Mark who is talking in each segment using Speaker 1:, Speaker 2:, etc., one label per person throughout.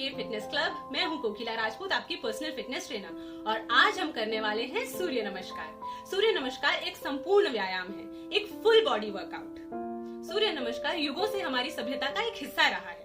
Speaker 1: के fitness club. मैं हूं कोकिला राजपूत, आपकी पर्सनल फिटनेस ट्रेनर, और आज हम करने वाले हैं सूर्य नमस्कार। सूर्य नमस्कार एक संपूर्ण व्यायाम है, एक फुल बॉडी वर्कआउट। सूर्य नमस्कार युगों से हमारी सभ्यता का एक हिस्सा रहा है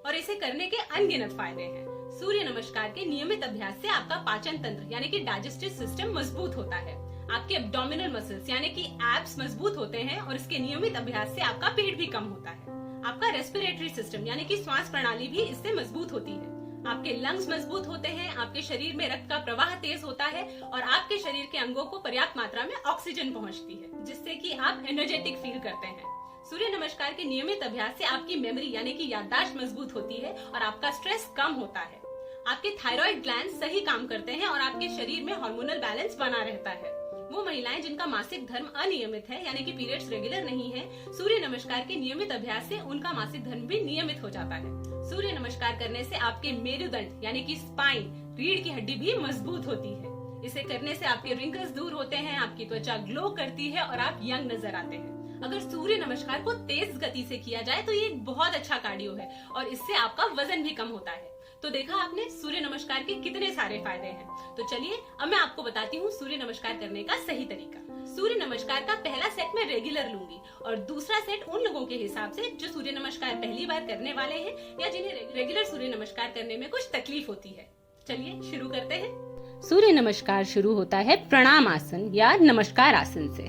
Speaker 1: और इसे करने के अनगिनत फायदे हैं। सूर्य नमस्कार के नियमित अभ्यास से आपका पाचन तंत्र यानी कि डाइजेस्टिव सिस्टम मजबूत होता है, आपके एब्डोमिनल मसल्स यानी कि एब्स मजबूत होते हैं और इसके नियमित अभ्यास से आपका पेट भी कम होता है। आपका रेस्पिरेटरी सिस्टम यानी कि श्वास प्रणाली भी इससे मजबूत होती है। आपके लंग्स मजबूत होते हैं, आपके शरीर में रक्त का प्रवाह तेज होता है और आपके शरीर के अंगों को पर्याप्त मात्रा में ऑक्सीजन पहुंचती है, जिससे कि आप एनर्जेटिक फील करते हैं। सूर्य नमस्कार के नियमित अभ्यास से आपकी मेमोरी यानी कि याददाश्त मजबूत होती है और आपका स्ट्रेस कम होता है। आपके थायराइड ग्लैंड सही काम करते हैं और आपके शरीर में हार्मोनल बैलेंस बना रहता है। वो महिलाएं जिनका मासिक धर्म अनियमित है यानी कि पीरियड्स रेगुलर नहीं है, सूर्य नमस्कार के नियमित अभ्यास से उनका मासिक धर्म भी नियमित हो जाता है। सूर्य नमस्कार करने से आपके मेरुदंड यानी कि स्पाइन, रीढ़ की हड्डी भी मजबूत होती है। इसे करने से आपके रिंकल्स दूर होते हैं, आपकी त्वचा ग्लो करती है और आप यंग नजर आते हैं। अगर सूर्य नमस्कार को तेज गति से किया जाए तो ये एक बहुत अच्छा कार्डियो है और इससे आपका वजन भी कम होता है। तो देखा आपने सूर्य नमस्कार के कितने सारे फायदे हैं। तो चलिए अब मैं आपको बताती हूँ सूर्य नमस्कार करने का सही तरीका। सूर्य नमस्कार का पहला सेट मैं रेगुलर लूंगी और दूसरा सेट उन लोगों के हिसाब से जो सूर्य नमस्कार पहली बार करने वाले हैं या जिन्हें रेगुलर सूर्य नमस्कार करने में कुछ तकलीफ होती है। चलिए शुरू करते हैं।
Speaker 2: सूर्य नमस्कार शुरू होता है प्रणाम आसन या नमस्कार आसन से।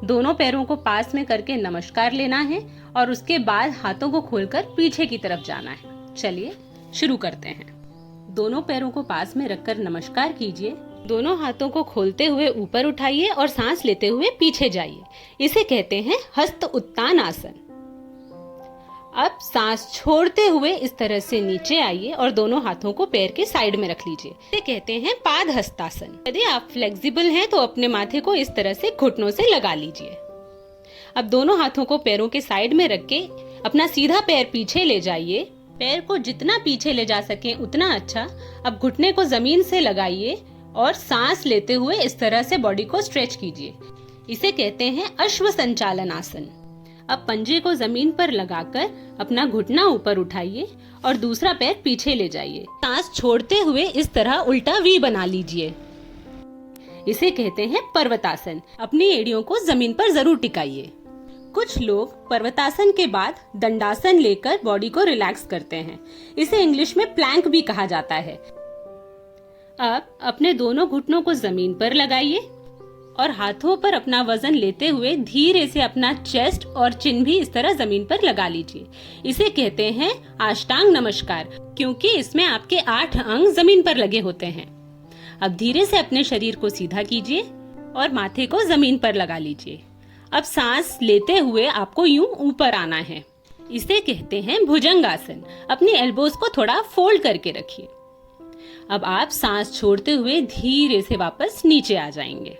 Speaker 2: दोनों पैरों को पास में करके नमस्कार लेना है और उसके बाद हाथों को खोलकर पीछे की तरफ जाना है। चलिए शुरू करते हैं। दोनों पैरों को पास में रखकर नमस्कार कीजिए। दोनों हाथों को खोलते हुए ऊपर उठाइए और सांस लेते हुए पीछे जाइए। इसे कहते हैं हस्त उत्तान आसन। अब सांस छोड़ते हुए इस तरह से नीचे आइए और दोनों हाथों को पैर के साइड में रख लीजिए। इसे कहते हैं पाद हस्तासन। यदि आप फ्लेक्सिबल हैं तो अपने माथे को इस तरह से घुटनों से लगा लीजिए। अब दोनों हाथों को पैरों के साइड में रख के अपना सीधा पैर पीछे ले जाइए। पैर को जितना पीछे ले जा सके उतना अच्छा। अब घुटने को जमीन से लगाइए और सांस लेते हुए इस तरह से बॉडी को स्ट्रेच कीजिए। इसे कहते हैं अश्व संचालन आसन। अब पंजे को जमीन पर लगाकर अपना घुटना ऊपर उठाइए और दूसरा पैर पीछे ले जाइए। सांस छोड़ते हुए इस तरह उल्टा वी बना लीजिए। इसे कहते हैं पर्वतासन। अपनी एड़ियों को जमीन पर जरूर टिकाइए। कुछ लोग पर्वतासन के बाद दंडासन लेकर बॉडी को रिलैक्स करते हैं। इसे इंग्लिश में प्लैंक भी कहा जाता है। अब अपने दोनों घुटनों को जमीन पर लगाइए और हाथों पर अपना वजन लेते हुए धीरे से अपना चेस्ट और चिन भी इस तरह जमीन पर लगा लीजिए। इसे कहते हैं अष्टांग नमस्कार, क्योंकि इसमें आपके 8 अंग जमीन पर लगे होते हैं। अब धीरे से अपने शरीर को सीधा कीजिए और माथे को जमीन पर लगा लीजिए। अब सांस लेते हुए आपको यूं ऊपर आना है। इसे कहते हैं भुजंगासन। अपनी एल्बोज को थोड़ा फोल्ड करके रखिए। अब आप सांस छोड़ते हुए धीरे से वापस नीचे आ जाएंगे।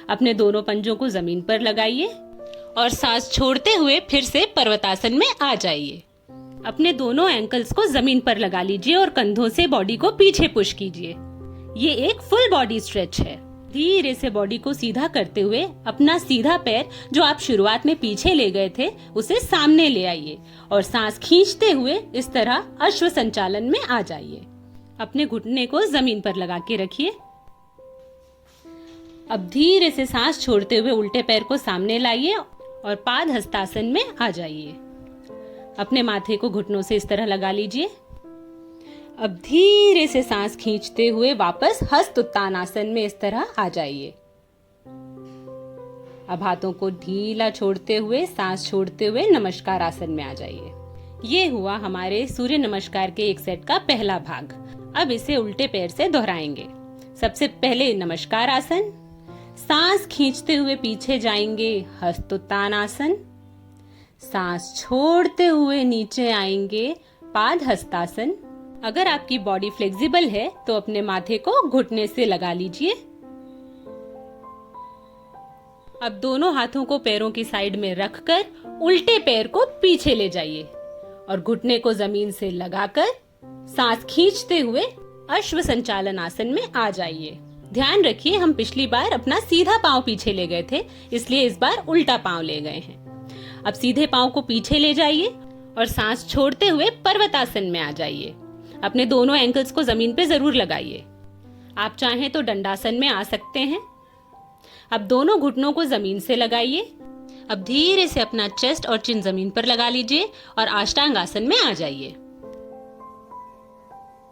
Speaker 2: अपने दोनों पंजों को जमीन पर लगाइए और सांस छोड़ते हुए फिर से पर्वतासन में आ जाइए। अपने दोनों एंकल्स को जमीन पर लगा लीजिए और कंधों से बॉडी को पीछे पुश कीजिए। ये एक फुल बॉडी स्ट्रेच है। धीरे से बॉडी को सीधा करते हुए अपना सीधा पैर जो आप शुरुआत में पीछे ले गए थे उसे सामने ले आइए और सांस खींचते हुए इस तरह अश्व संचालन में आ जाइए। अपने घुटने को जमीन पर लगा के रखिए। अब धीरे से सांस छोड़ते हुए उल्टे पैर को सामने लाइए और पाद हस्तासन में आ जाइए। अपने माथे को घुटनों से इस तरह लगा लीजिए। अब धीरे से सांस खींचते हुए वापस हस्त उत्तान आसन में इस तरह आ जाइए। अब हाथों को ढीला छोड़ते हुए सांस छोड़ते हुए नमस्कार आसन में आ जाइए। ये हुआ हमारे सूर्य नमस्कार के एक सेट का पहला भाग। अब इसे उल्टे पैर से दोहराएंगे। सबसे पहले नमस्कार आसन, सांस खींचते हुए पीछे जाएंगे हस्तोत्तान आसन, सांस छोड़ते हुए नीचे आएंगे पाद हस्तासन। अगर आपकी बॉडी फ्लेक्सिबल है तो अपने माथे को घुटने से लगा लीजिए। अब दोनों हाथों को पैरों की साइड में रखकर उल्टे पैर को पीछे ले जाइए और घुटने को जमीन से लगाकर सांस खींचते हुए अश्व संचालन आसन में आ जाइए। ध्यान रखिए हम पिछली बार अपना सीधा पांव पीछे ले गए थे, इसलिए इस बार उल्टा पांव ले गए हैं। अब सीधे पांव को पीछे ले जाइए और सांस छोड़ते हुए पर्वतासन में आ जाइए। अपने दोनों एंकल्स को जमीन पे जरूर लगाइए। आप चाहें तो दंडासन में आ सकते हैं। अब दोनों घुटनों को जमीन से लगाइए। अब धीरे से अपना चेस्ट और चिन जमीन पर लगा लीजिए और अष्टांग आसन में आ जाइए।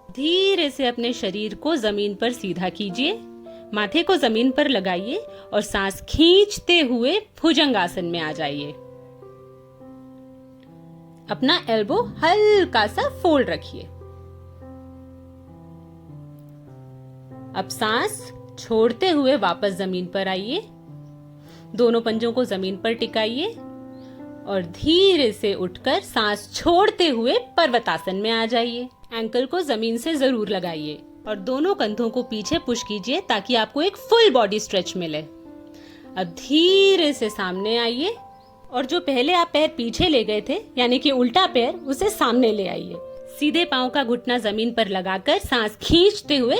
Speaker 2: धीरे से अपने शरीर को जमीन पर सीधा कीजिए, माथे को जमीन पर लगाइए और सांस खींचते हुए भुजंग आसन में आ जाइए। अपना एल्बो हल्का सा फोल्ड रखिए। अब सांस छोड़ते हुए वापस जमीन पर आइए। दोनों पंजों को जमीन पर टिकाइए और धीरे से उठकर सांस छोड़ते हुए पर्वतासन में आ जाइए। एंकल को जमीन से जरूर लगाइए और दोनों कंधों को पीछे पुश कीजिए ताकि आपको एक फुल बॉडी स्ट्रेच मिले। अब धीरे से सामने आइए और जो पहले आप पैर पीछे ले गए थे यानी कि उल्टा पैर, उसे सामने ले आइए। सीधे पांव का घुटना जमीन पर लगाकर सांस खींचते हुए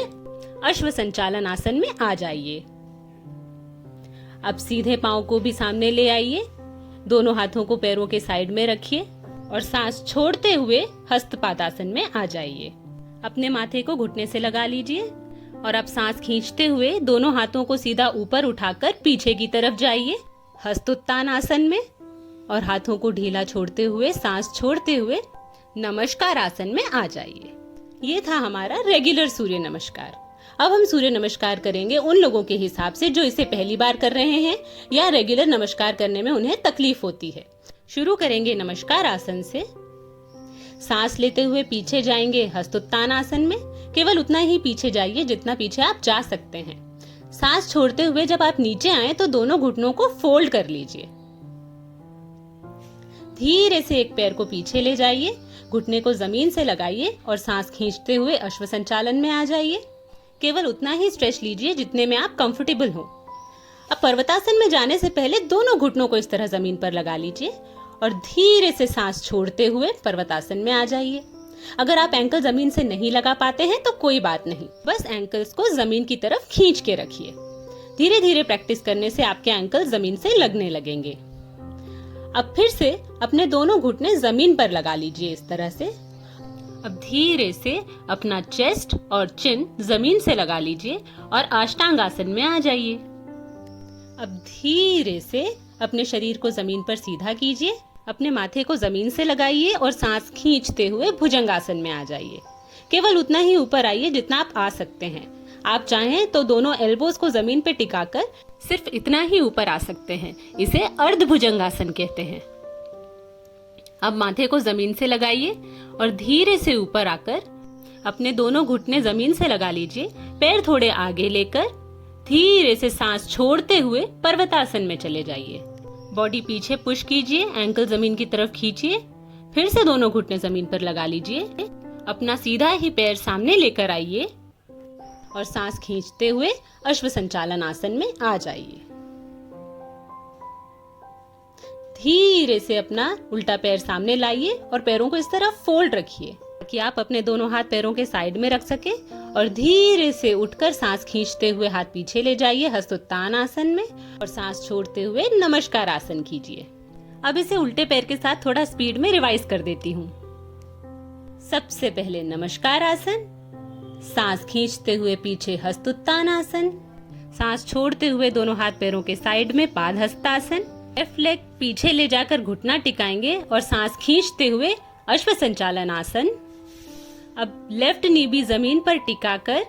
Speaker 2: अश्व संचालन आसन में आ जाइए। अब सीधे पांव को भी सामने ले आइए। दोनों हाथों को पैरों के साइड में रखिए और सांस छोड़ते हुए हस्तपादासन में आ जाइए। अपने माथे को घुटने से लगा लीजिए और अब सांस खींचते हुए दोनों हाथों को सीधा ऊपर उठाकर पीछे की तरफ जाइए हस्तोत्तान आसन में, और हाथों को ढीला छोड़ते हुए सांस छोड़ते हुए नमस्कार आसन में आ जाइए। ये था हमारा रेगुलर सूर्य नमस्कार। अब हम सूर्य नमस्कार करेंगे उन लोगों के हिसाब से जो इसे पहली बार कर रहे हैं या रेगुलर नमस्कार करने में उन्हें तकलीफ होती है। शुरू करेंगे नमस्कार आसन से। सांस लेते हुए पीछे जाएंगे हस्तोत्तान आसन में। केवल उतना ही पीछे जाइए जितना पीछे आप जा सकते हैं। सांस छोड़ते हुए जब आप नीचे आए तो दोनों घुटनों को फोल्ड कर लीजिए। धीरे से एक पैर को पीछे ले जाइए, घुटने को जमीन से लगाइए और सांस खींचते हुए अश्व संचालन में आ जाइए। केवल उतना ही स्ट्रेच लीजिए जितने में आप कंफर्टेबल हो। अब पर्वतासन में जाने से पहले दोनों घुटनों को इस तरह जमीन पर लगा लीजिए और धीरे से सांस छोड़ते हुए पर्वतासन में आ जाइए। अगर आप एंकल जमीन से नहीं लगा पाते हैं तो कोई बात नहीं, बस एंकल्स को जमीन की तरफ खींच के रखिए। धीरे धीरे प्रैक्टिस करने से आपके एंकल जमीन से लगने लगेंगे। अब फिर से अपने दोनों घुटने जमीन पर लगा लीजिए इस तरह से। अब धीरे से अपना चेस्ट और चिन जमीन से लगा लीजिए और अष्टांग आसन में आ जाइए। अब धीरे से अपने शरीर को जमीन पर सीधा कीजिए, अपने माथे को जमीन से लगाइए और सांस खींचते हुए भुजंगासन में आ जाइए। केवल उतना ही ऊपर आइए जितना आप आ सकते हैं। आप चाहें तो दोनों एल्बोज को जमीन पे टिकाकर सिर्फ इतना ही ऊपर आ सकते हैं। इसे अर्ध भुजंगासन कहते हैं। अब माथे को जमीन से लगाइए और धीरे से ऊपर आकर अपने दोनों घुटने जमीन से लगा लीजिए। पैर थोड़े आगे लेकर धीरे से सांस छोड़ते हुए पर्वतासन में चले जाइए। बॉडी पीछे पुश कीजिए, एंकल जमीन की तरफ खींचिए। फिर से दोनों घुटने जमीन पर लगा लीजिए। अपना सीधा ही पैर सामने लेकर आइए और सांस खींचते हुए अश्व संचालन आसन में आ जाइए। धीरे से अपना उल्टा पैर सामने लाइए और पैरों को इस तरह फोल्ड रखिए ताकि आप अपने दोनों हाथ पैरों के साइड में रख सके और धीरे से उठकर सांस खींचते हुए हाथ पीछे ले जाइए हस्तोत्तान आसन में और सांस छोड़ते हुए नमस्कार आसन कीजिए। अब इसे उल्टे पैर के साथ थोड़ा स्पीड में रिवाइज कर देती हूँ। सबसे पहले नमस्कार आसन, सांस खींचते हुए पीछे हस्तोत्तान आसन, सांस छोड़ते हुए दोनों हाथ पैरों के साइड में पाद हस्तासन। लेफ्ट लेग पीछे ले जाकर घुटना टिकाएंगे और सांस खींचते हुए अश्व संचालन आसन। अब लेफ्ट नी भी जमीन पर टिकाकर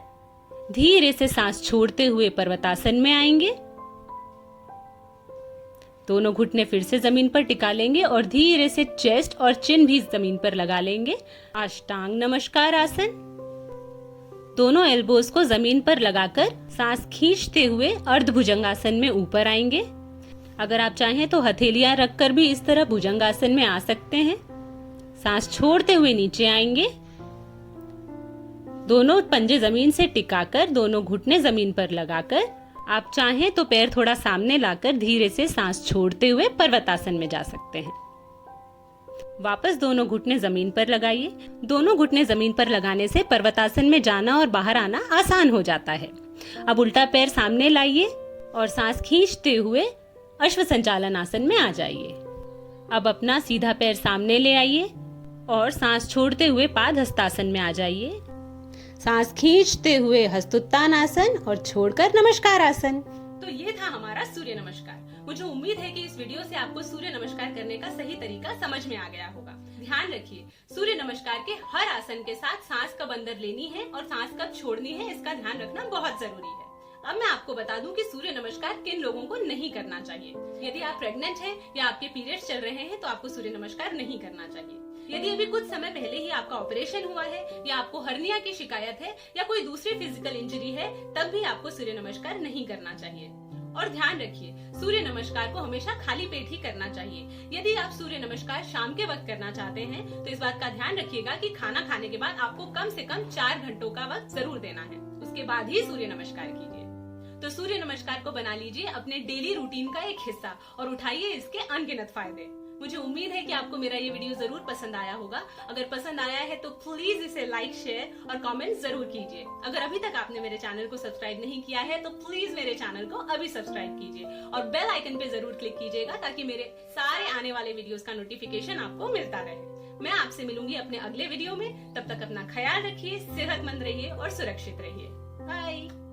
Speaker 2: धीरे से सांस छोड़ते हुए पर्वतासन में आएंगे। दोनों घुटने फिर से जमीन पर टिका लेंगे और धीरे से चेस्ट और चिन भी जमीन पर लगा लेंगे। अष्टांग नमस्कार आसन। दोनों एल्बोज को जमीन पर लगाकर सांस खींचते हुए अर्ध भुजंगासन में ऊपर आएंगे। अगर आप चाहें तो हथेलियां रखकर भी इस तरह भुजंगासन में आ सकते हैं। सांस छोड़ते हुए नीचे आएंगे। दोनों पंजे जमीन से टिकाकर दोनों घुटने जमीन पर लगाकर आप चाहें तो पैर थोड़ा सामने लाकर धीरे से सांस छोड़ते हुए पर्वतासन में जा सकते हैं। वापस दोनों घुटने जमीन पर लगाइए। दोनों घुटने जमीन पर लगाने से पर्वतासन में जाना और बाहर आना आसान हो जाता है। अब उल्टा पैर सामने लाइए और सांस खींचते हुए अश्व संचालन आसन में आ जाइए। अब अपना सीधा पैर सामने ले आइए और सांस छोड़ते हुए पाद हस्तासन में आ जाइए। सांस खींचते हुए हस्तोत्तान आसन और छोड़कर नमस्कार आसन।
Speaker 1: तो ये था हमारा सूर्य नमस्कार। मुझे उम्मीद है कि इस वीडियो से आपको सूर्य नमस्कार करने का सही तरीका समझ में आ गया होगा। ध्यान रखिए, सूर्य नमस्कार के हर आसन के साथ सांस कब अंदर लेनी है और सांस कब छोड़नी है, इसका ध्यान रखना बहुत जरूरी है। अब मैं आपको बता दूं कि सूर्य नमस्कार किन लोगों को नहीं करना चाहिए। यदि आप प्रेग्नेंट हैं या आपके पीरियड्स चल रहे हैं तो आपको सूर्य नमस्कार नहीं करना चाहिए। यदि अभी कुछ समय पहले ही आपका ऑपरेशन हुआ है या आपको हर्निया की शिकायत है या कोई दूसरी फिजिकल इंजरी है, तब भी आपको सूर्य नमस्कार नहीं करना चाहिए। और ध्यान रखिए, सूर्य नमस्कार को हमेशा खाली पेट ही करना चाहिए। यदि आप सूर्य नमस्कार शाम के वक्त करना चाहते हैं तो इस बात का ध्यान रखिएगा कि खाना खाने के बाद आपको कम से कम 4 घंटों का वक्त जरूर देना है। उसके बाद ही सूर्य नमस्कार कीजिए। तो सूर्य नमस्कार को बना लीजिए अपने डेली रूटीन का एक हिस्सा और उठाइए इसके अनगिनत फायदे। मुझे उम्मीद है कि आपको मेरा ये वीडियो जरूर पसंद आया होगा। अगर पसंद आया है तो प्लीज इसे लाइक, शेयर और कमेंट जरूर कीजिए। अगर अभी तक आपने मेरे चैनल को सब्सक्राइब नहीं किया है तो प्लीज मेरे चैनल को अभी सब्सक्राइब कीजिए और बेल आइकन पे जरूर क्लिक कीजिएगा ताकि मेरे सारे आने वाले वीडियोस का नोटिफिकेशन आपको मिलता रहे। मैं आपसे मिलूंगी अपने अगले वीडियो में। तब तक अपना ख्याल रखिए, सेहतमंद रहिए और सुरक्षित रहिए। बाय।